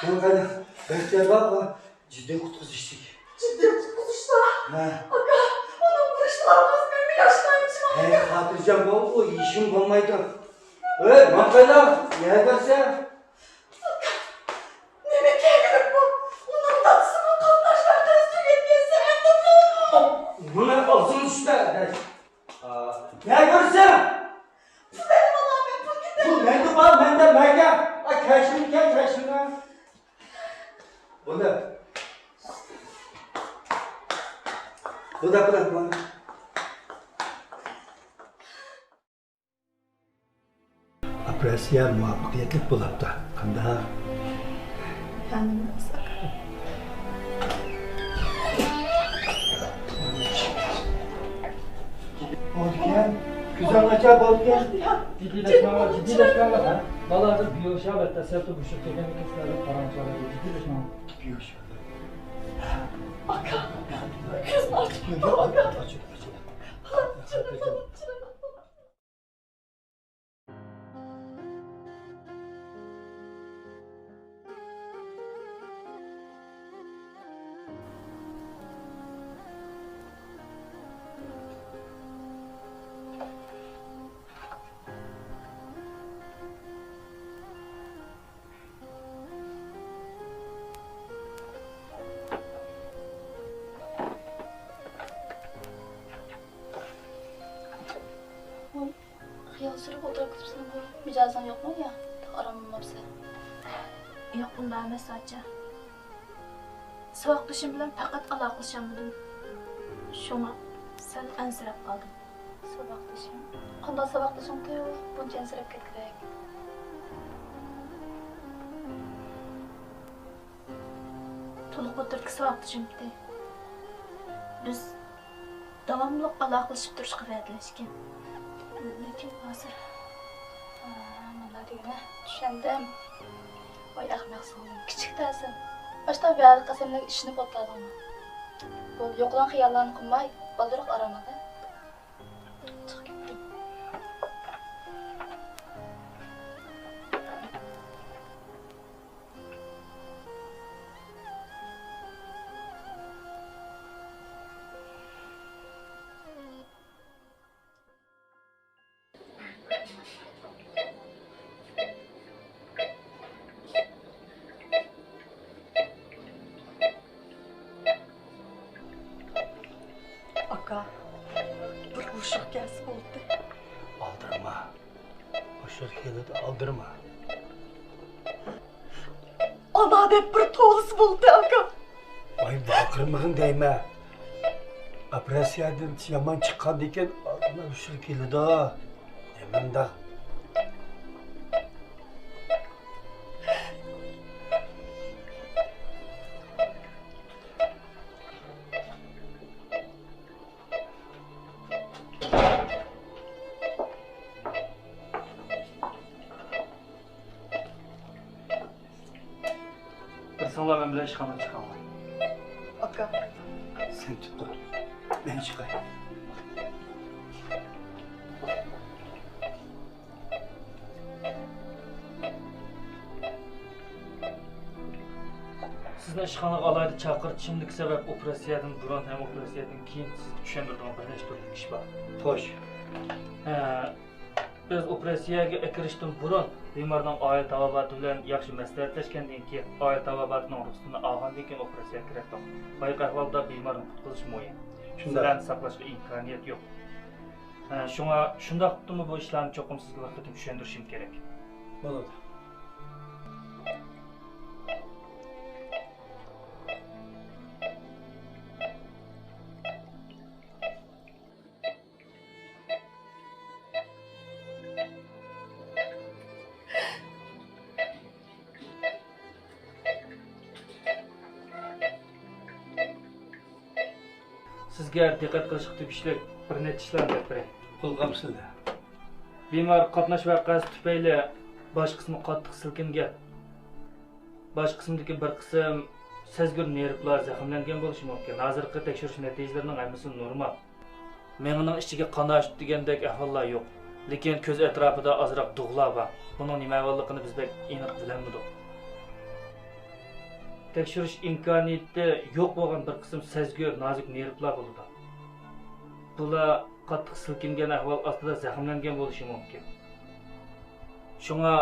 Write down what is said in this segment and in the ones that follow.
Kanka, bekler bak, ciddi kutuzuştuk. Ciddi kutuzuşlar? He. Aga, onun kutuzuşlar kız benim yaştaymışım. He, hatırlayacağım o işim olmaydı. Makayla, yer verse. Ne bekliyor bu? Onun tatlısı mı kaptaşlar tezgah etmesi en mutlu oldu. Buna olsun işte. Yer verse. Bu benim Allah'ım ben bu gidelim. Bu mendil var, mendil merke. Kaçını gel, kaçını. Bu da. Bu da bırak bana. Apresiar muvaffakiyetlik bulup da. Kanda. Kendimi ıslak. Olgen, güzel acaba Olgen. Ciddileşme var. Balarda biyoşabetle septo buçuk teknik keslerle paramçaları ciddileşme var. Biyoşabetle. Aga, kızlar çıkıyor. Aga. Çırakalım. Xiyal sürüp oturup kıtırsın bu. Mücazan yok mu ya? Aramamapsa. Yo'q, unda emas acha. Saboqdashim bilan faqat aloqlashaolmadim. Shunga sal ansirab qoldim. Saboqdashim. Qanday saboqdashim-ku? Buncha ansirab ketgidek. To'liq o'tirdik saboqdashimdi. Biz davomli aloqalashib turishga va'dalashgan. Lekin hozir nima degani tushundim. Voy ahmoqsan, kichikdasan. Boshda va'da qasamlarga ishni botladingmi? Bu yo'qdan xiyollarni qilmay, baldiroq aramada. Chiq ketdim. Aga, bir uşak gelsin oldu. Aldırma. Boşver de aldırma. Ana hep bir toğlusu buldu aga. Vay bakırmığın değme. Apresiyadan yaman çıkan diken aldırma boşver de. Demem de. Kırsınlar ben bile işkanı çıkamam. Aga, Sen tut dur. Ben çıkayım. Sizni ishxonaga alayda chaqirishimdagi sabab operatsiyadan burun ham operatsiyadan keyin sizni tushuntirdim bir nechta turli ish bor. Hoş. Biz operatsiyaga kirishdan burun bemorning oila tabobati bilan yaxshi maslahatlashgandan keyin oila tabobatining ruxsatini olgandan keyin operatsiyaga kiratdim. Boyaq ahvolda bemorni qutqizish muhim. Sizlarni saqlashga imkoniyat yo'q. Shunga shundoq qilibmi bu ishlarni cho'qim sizga vaqtida tushuntirishim kerak. Bo'ladi. Sizga diqqat qilishga tegishli bir necha ishlarni deb beray. Qo'lqamsizda. Bemor qatnash voqeasi tufayli bosh qismi qattiq silkingan. Bosh qismidagi bir qism sezgir nervlar zaxmlangan bo'lishi mumkin. Hozirgi tekshirish natijalarining hammasi normal. Mengining ichiga qanash degandek ahvollar yo'q. Lekin ko'z atrofida ozroq dug'lar bor. Buning nima ekanligini biz aniq bilamidik. tekshirish imkoniyati yo'q bo'lgan bir qism sezgir nozik nervlar bo'ladi. Bular qattiq silkingan ahvol ostida zaxmlangan bo'lishi mumkin. Shunga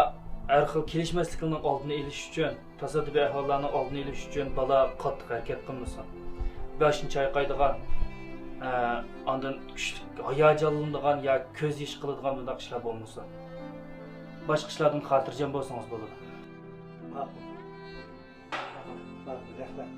har xil kelishmasliklarning oldini olish uchun, tasodifiy ahvollarning oldini olish uchun bola qattiq harakat qilmasin. Boshini chayqaydigan, ondan kuchli hayajonlanadigan yo ko'z yosh qiladigan bunday ishlar bo'lmasin. Boshqa ishlardan xotirjam bo'lsangiz bo'ladi. Ma'qul. Ma'qul, rahmat.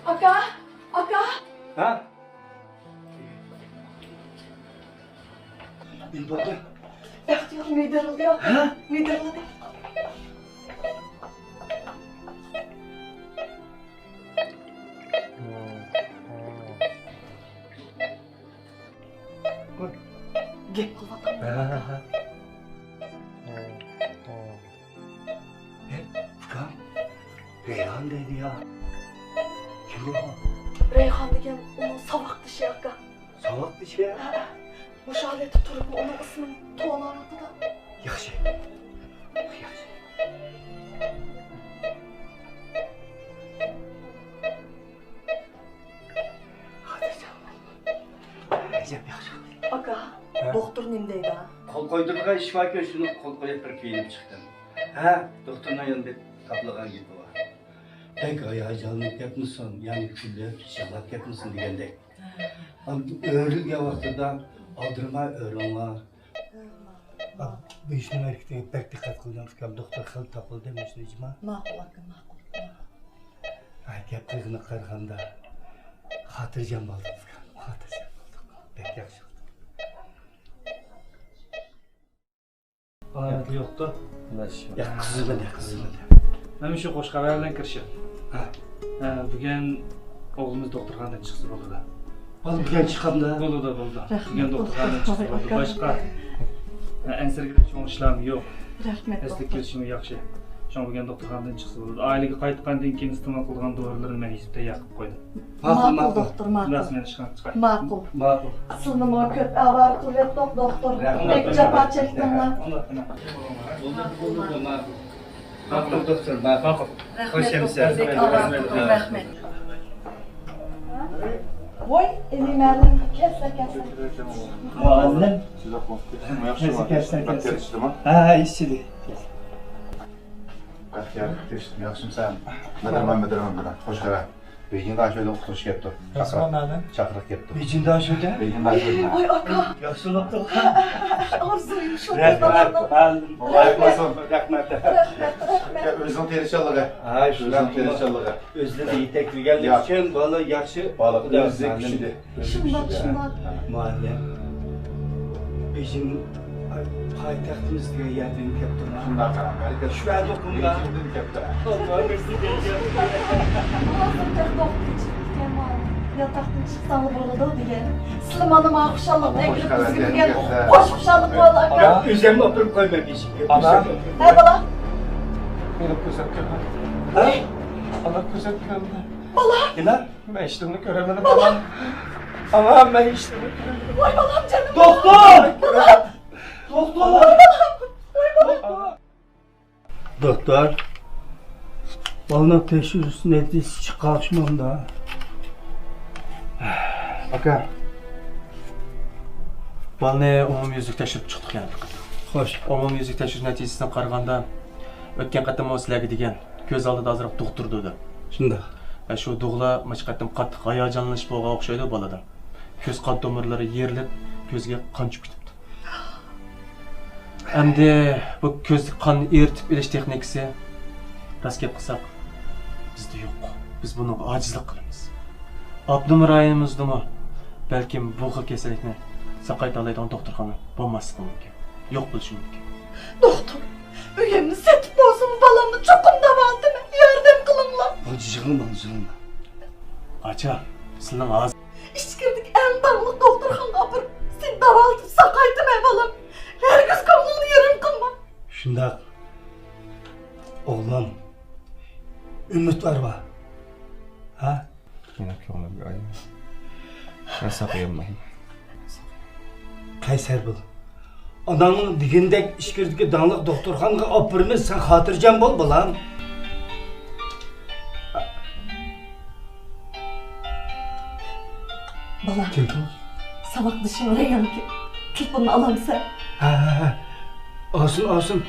Aka, aka. Ha? Bir bakayım. Ehtiyar müdürlüğü ya. Ha? Müdürlüğü. Gel kulaklarına. Furkan, Reyhan dedi ya. Kim o? Reyhan degen onun savak dışı aka. Salak bir şey ya. Bu şaleti turup onun ismini Tuğla aradı da. Yaxşı. Yaxşı. Hadi canım. Recep yaxşı. Aka, doktor nimdeydi ha? Kol koydurgan şifakör şunu kol koyup bir kiyinip çıktım. Ha, doktorun yanında kaplagan gibi var. Pek hayacanlık yapmışsın, yani küllüp, şalak yapmışsın degende. Öğrülge vaxtıda aldırma öğrenler. Bu işin erkekliğine pek dikkat kılacağım fikrim. Doktor xil tapıldı demişti icma. Ma'qul aka, ma'qul. Gap qilg'ini qaraganda xotirjam bo'ldim fikrim. Xotirjam bo'ldim. Pek yaxshi bo'ldi. Alameti yoktu. Ya kızılmadı. Ben şu hoş haberden kirişim. Ha. Bugün oğlumuz doktorxanadan çıksın oldu da. Oğlum bugün çıkam da. Oldu. Rahmet Bugün doktorxanadan çıksın oldu. doktor. Başka ensirgide çoğun işlem yok. Rahmet Eslik doktor. gelişimi yaxşı. Şu bugün doktorxanadan çıksın oldu. Ailege qaytqandan keyin iste'mol qilgan dorilarni men hizbda yaqib qo'ydim. Ma'qul doktor, Bundan ma'qul. men chiqib chiqay. Ma'qul. Ma'qul. Aslında ma köp avar kuvvet doktor. Pek capa çektim lan. Oldu ma'qul. Ma'qul doktor, ma'qul. Hoş Rahmet geldin. doktor, pek avar kuvvet, rahmet. Voy, elimlerden kesle. Muallim. Size konuştum. Nasıl Yaxşı kersen var. kersen. Geçtim ha. Ha, işçili. Baxtiyar, geçtim. Yaxşım sen. Müdürman bilan. Hoş geldin. Begin Daşö'de okutuş yaptı. Çakırık yaptı. Becin daha şöyle. Begin Daşö'de. Ay aka, Yaxşı doktor. arzuyum şu Rahmet. kızlarından. Olay olsun. Rahmet. Rahmet. Özün terişallığı. Ha, şuradan Özün terişallığı. özde iyi tekrar geldik Ya. için valla yaxşı. Balık özü kişiydi. Şundan. Mahalle. Bizim paytaxtimizga yardım yaptı. Şundan kalan. Şu an dokunma. Begin yaptı. Allah'ım bizi Hazırca doktor çıktı Kemal. Yataktan çıksan burada diye. Sılmanım akşamım. Ne gülüp kız gibi gel. Hoş kuşanlık valla aka. Ya üzerime oturup koyma bizi. Ana. He bala. Benim gözetken Ha? ana gözetken Yine? ben işlerini göremedim ama ama ben işlerini göremedim. Vay balam canım. Doktor! Doktor! Doktor. Vallahi teşhis nedir çıkartmam da. Aka. Balni umum yüzlük teşhis çıktık yani. Hoş. Umum yüzlük teşhis neticesinden qaraganda ötken qatam o sizlarga degan ko'z oldida azroq doktor dedi. Shunda. Shu dug'la maç qatam qattiq hayajonlanish bo'lgan o'xshaydi bolada. Ko'z qon tomirlari yerilib, ko'zga qon chiqib ketibdi. Endi bu ko'z qon eritib olish texnikasi rost gap qilsak bizda yo'q. Biz buni ojizlik qilamiz. Abdum rayonimizdami balkim bu xil kasallikni saqayta oladigan doktorxona bo'lmasligi mumkin. Yo'q bo'lishi mumkin. Doktor. Üyemni setip olsun balamı çokum da vardı. Yardım kılın lan. Acıcığım. Acha, sizning ağız İşkirdik en dağlık Ha? Meni ko'nglimga ayma. Ben saqlayolmayman. Qayser bul. Ananın digindek işkirdiki dağlık doktorxanaga olib boramiz, sen xotirjam bol balam. Bala, Kim bu? savak dışına oraya ki. Tut bunu alam sen. Ha. Olsun.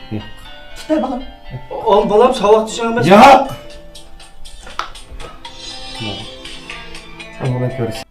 Tut be balam. Ol balam savak dışına. Ya! Ama ben görürsün.